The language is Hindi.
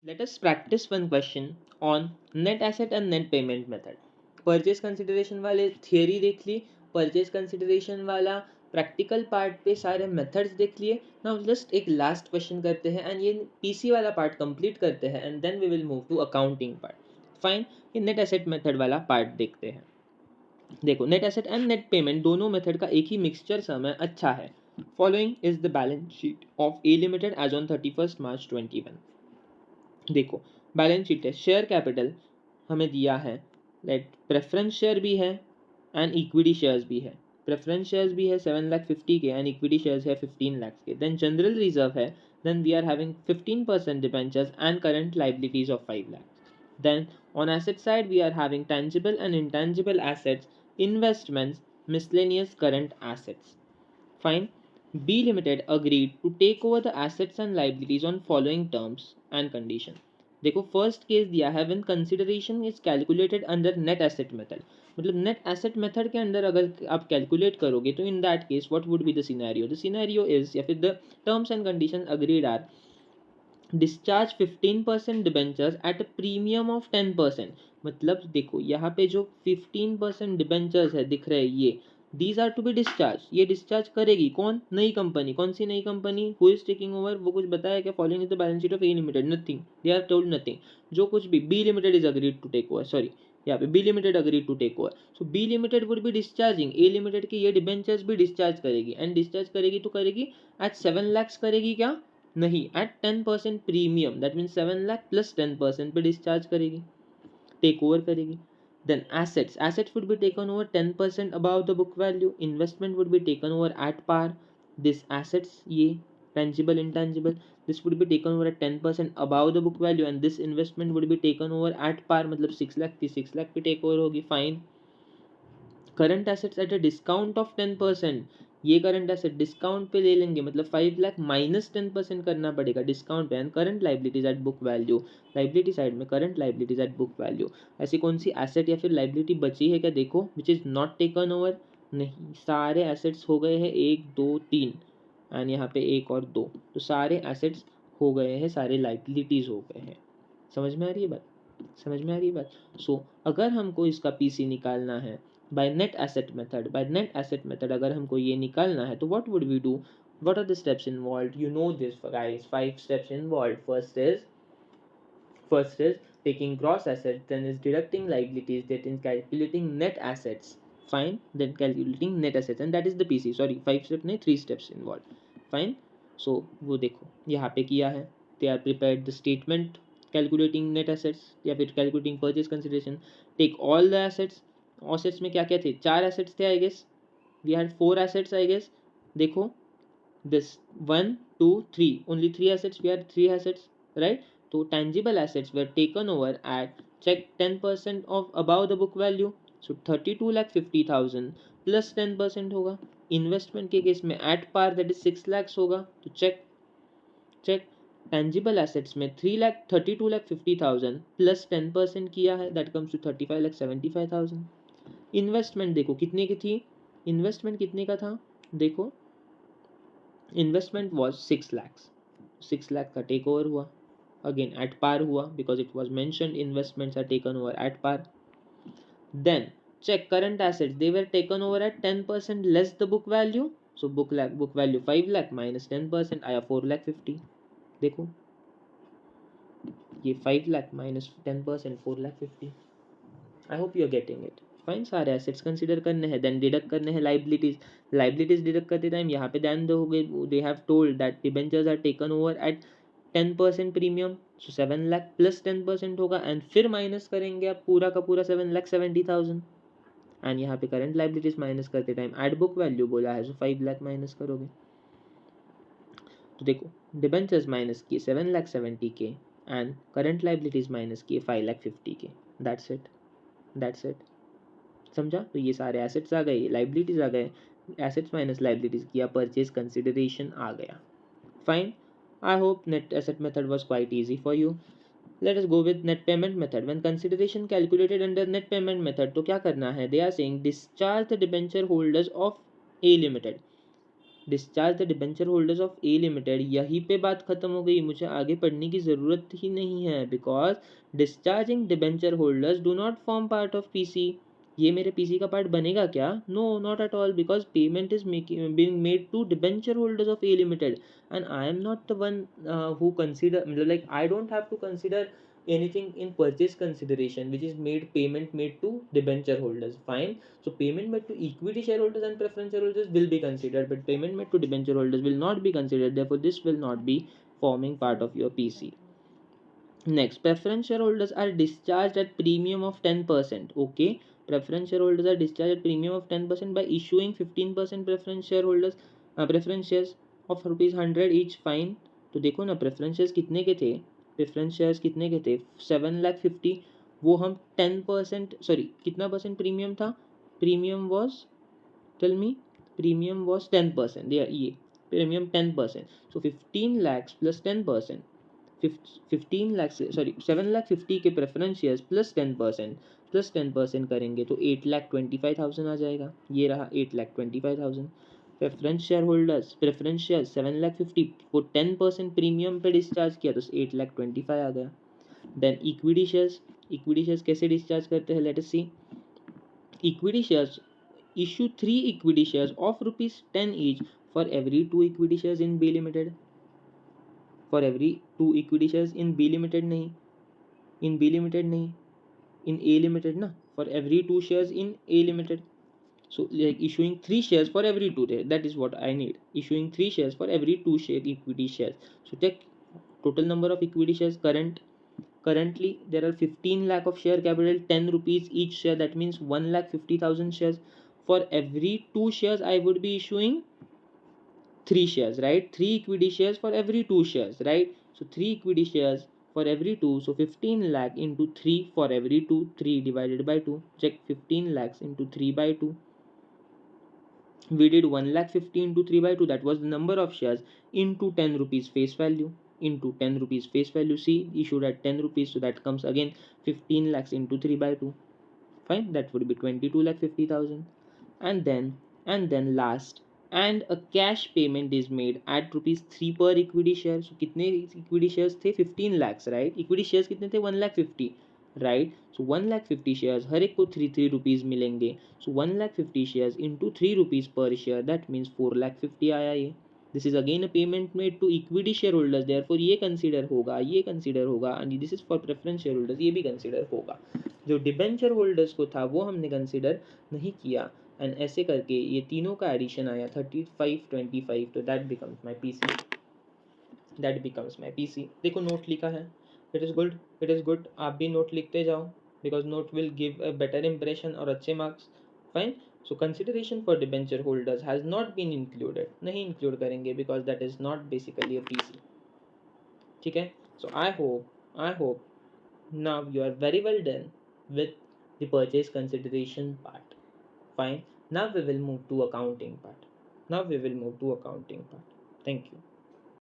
Let us practice one question on net asset and net payment method. Purchase consideration वाले थियरी देख ली, परचेज कंसिडरेशन वाला प्रैक्टिकल पार्ट पे सारे मेथड्स देख लिए. नाउ जस्ट एक लास्ट क्वेश्चन करते हैं एंड ये पीसी वाला पार्ट कंप्लीट करते हैं and then we will move to accounting part. Fine, ये नेट एसेट मेथड वाला पार्ट देखते हैं. देखो, net asset and net payment दोनों मेथड का एक ही मिक्सचर सम है. अच्छा है. Following is the balance sheet of A limited as on 31 March 21. देखो, बैलेंस शीट है, शेयर कैपिटल हमें दिया है, लेट प्रेफरेंस शेयर भी है एंड इक्विटी शेयर्स भी है. प्रेफरेंस शेयर्स भी है 7,50,000 के एंड इक्विटी शेयर्स है 15 लाख के. देन जनरल रिजर्व है, then we are having 15% debentures and current liabilities of 5 lakh. Then on asset side we are having tangible and intangible assets, investments, miscellaneous current assets. Fine. B Limited agreed to take over the assets and liabilities on following terms and conditions. देखो, फर्स्ट केस दिया है when consideration is calculated under net asset method. मतलब नेट एसेट मेथड के अंदर अगर आप कैलकुलेट करोगे तो in that case what would be the scenario. The scenario is, या फिर the terms and condition agreed are discharge 15% debentures at a premium of 10%. मतलब देखो, यहाँ पे जो 15% डिबेंचर्स है दिख रहे हैं ये, these are to be discharge. ये डिस्चार्ज करेगी कौन? नई कंपनी. कौन सी नई company? Who is taking over? वो कुछ बताया क्या? Following is the balance sheet of A limited. Nothing, they are told nothing. जो कुछ भी B limited is agreed to take over, sorry यहाँ पे B limited agreed to take over. So B limited would be discharging A limited के ये डिबेंचर्स भी डिस्चार्ज करेगी. एंड डिस्चार्ज करेगी तो करेगी एट 7 lakhs करेगी क्या? नहीं, at 10% premium. That means 7 lakh plus 10% पे डिस्चार्ज करेगी, टेक ओवर करेगी. Then assets would be taken over 10% above the book value. Investment would be taken over at par. This assets, ये tangible intangible, this would be taken over at 10% above the book value and this investment would be taken over at par. मतलब 6 लाख थी, 6 लाख पे टेक ओवर होगी. Fine. Current assets at a discount of 10%. ये करंट एसेट डिस्काउंट पे ले लेंगे, मतलब 5 लाख माइनस 10% करना पड़ेगा डिस्काउंट पे. And current liabilities at book value. Liability side में current liabilities at book value. ऐसी कौन सी एसेट या फिर लाइबिलिटी बची है क्या? देखो, which is not taken over. नहीं, सारे एसेट्स हो गए हैं 1 2 3 एंड यहाँ पे 1 और 2. तो सारे एसेट्स हो गए हैं, सारे लाइबिलिटीज हो गए हैं. समझ में आ रही है बात? समझ में आ रही है बात? सो अगर हमको इसका पीसी निकालना है बाय नेट एसेट मेथड, अगर हमको ये निकालना है तो what would we do? What are the steps involved? You know this guys, 5 steps involved. First is taking gross assets, then is deducting liabilities, then is calculating net assets. Fine, then calculating net assets, and that is the pc. Sorry, 5 steps नहीं, 3 steps involved. Fine. So वो देखो यहाँ पे किया है, they are prepared the statement calculating net assets या फिर calculating purchase consideration. Take all the assets. Assets में क्या क्या थे? 4 एसेट्स थे I guess. We had 4 assets I guess. देखो, this 1 2 3, only 3 assets. We had 3 assets, right? So tangible assets were taken over at, check, 10% of above the book value. So 32,50,000 plus 10% होगा. इन्वेस्टमेंट के केस में at par, that is 6 lakhs होगा. तो चेक tangible assets में 32,50,000 प्लस 10% किया है, दैट कम्स टू 35,75,000. इन्वेस्टमेंट देखो कितने की थी? इन्वेस्टमेंट कितने का था? देखो, इन्वेस्टमेंट वॉज 6 lakhs. 6 लाख का टेक ओवर हुआ, अगेन एट पार हुआ because it was mentioned investments are taken over at par. Then check current assets, they were taken over at 10% less the book value. So book value 5 lakh minus 10% आया 4 lakh 50. देखो, ये 5 lakh minus 10% 4 lakh 50. I hope you are getting it. Fine. सारे एसेट्स कंसीडर करने हैं, देन डिडक्ट करने हैं लाइबिलिटीज डिडक्ट करते टाइम यहाँ पे ध्यान दोगे, they have told that debentures are taken over at 10% premium. So 7 lakh plus 10% होगा एंड फिर माइनस करेंगे आप पूरा का पूरा 7,70,000. एंड यहाँ पे करंट लाइबिलिटीज माइनस करते टाइम एट बुक वैल्यू बोला है, सो 5 लाख माइनस करोगे. तो देखो, डिबेंचर्स माइनस किए 7,70,000 के एंड करंट लाइबिलिटीज माइनस किए 5,50,000 के. That's it. समझा? तो ये सारे एसेट्स आ गए, लाइबिलिटीज आ गए. एसेट्स माइनस लाइबिलिटीज किया, परचेज कंसिडरेशन आ गया. Fine. I hope net asset method was quite easy for you. Let us go with net payment method. When consideration calculated under net payment method, तो क्या करना है? They are saying discharge the debenture holders of A limited. Discharge the debenture holders of A limited, यहीं पे बात खत्म हो गई, मुझे आगे पढ़ने की ज़रूरत ही नहीं है, because discharging debenture holders do not form part of PC. ये मेरे पीसी का पार्ट बनेगा क्या? No, not at all, because payment is being made to debenture holders of A limited and I am not the one who consider, like I don't have to consider anything in purchase consideration which is made payment made to debenture holders. Fine. So payment made to equity shareholders and preference shareholders will be considered, but payment made to debenture holders will not be considered. Therefore, this will not be forming part of your PC. Next, preference shareholders are discharged at premium of 10%. Okay, preference shareholders are discharged at premium of 10% by issuing 15% preference shares of ₹100 each. Fine. तो देखो ना, preference shares कितने के थे? preference shares कितने के थे? 7,50,000. वो हम 10%, सॉरी कितना परसेंट प्रीमियम था? Premium was, tell me, premium was 10%. ये premium 10%. So 15 lakhs plus 10%, 15 lakh से, सॉरी 7,50,000 के प्रेफरेंस शेयर्स प्लस 10% करेंगे तो 8,25,000 आ जाएगा. ये रहा 8,25,000. प्रेफरेंस शेयर 7,50,000 को 10% प्रीमियम पे डिस्चार्ज किया तो 8,25,000 आ गया. देन इक्विटी शेयर्स कैसे डिस्चार्ज करते हैं? Let us see. Equity shares issue 3 equity shares of ₹10 each for every 2 equity shares in B Limited. For every 2 equity shares in B Limited नहीं, in B Limited नहीं, in A Limited ना. For every 2 shares in A Limited. So like issuing 3 shares for every 2 there. That is what I need. Issuing 3 shares for every 2 share equity shares. So check total number of equity shares. Currently there are 15 lakh of share capital, 10 rupees each share. That means 1,50,000 shares. For every 2 shares I would be issuing 3 shares, right? 3 equity shares for every 2 shares, right? So 3 equity shares for every 2. So 15 lakh into 3 for every 2. 3 divided by 2. Check 15 lakhs into 3 by 2. We did 1,50,000 into 3 by 2. That was the number of shares into 10 rupees face value. Into 10 rupees face value. See, issued at 10 rupees. So that comes again 15 lakhs into 3 by 2. Fine. That would be 22,50,000. And then last, and a cash payment is made at ₹3 per equity share. So कितने equity shares थे? 15 lakhs, right? Equity shares कितने थे? 1,50,000, right? So 1,50,000 shares, हर एक को 3 rupees मिलेंगे. So 1,50,000 shares into 3 rupees per share, that means 4,50,000 आया ये. This is again a payment made to equity shareholders. Therefore ये consider होगा, and this is for preference shareholders, ये भी consider होगा. जो डिबेंचर होल्डर्स को था वो हमने कंसिडर नहीं किया. एंड ऐसे करके ये तीनों का एडिशन आया 35, 25. तो दैट बिकम्स माई पीसी. देखो नोट लिखा है. It is good. आप भी नोट लिखते जाओ, because note will give a better impression और अच्छे marks. Fine. So consideration for debenture holders has not been included. नहीं इंक्लूड करेंगे because that is not basically a PC. ठीक है. So I hope now you are very well done with the purchase consideration part. Fine. Now we will move to accounting part. Thank you.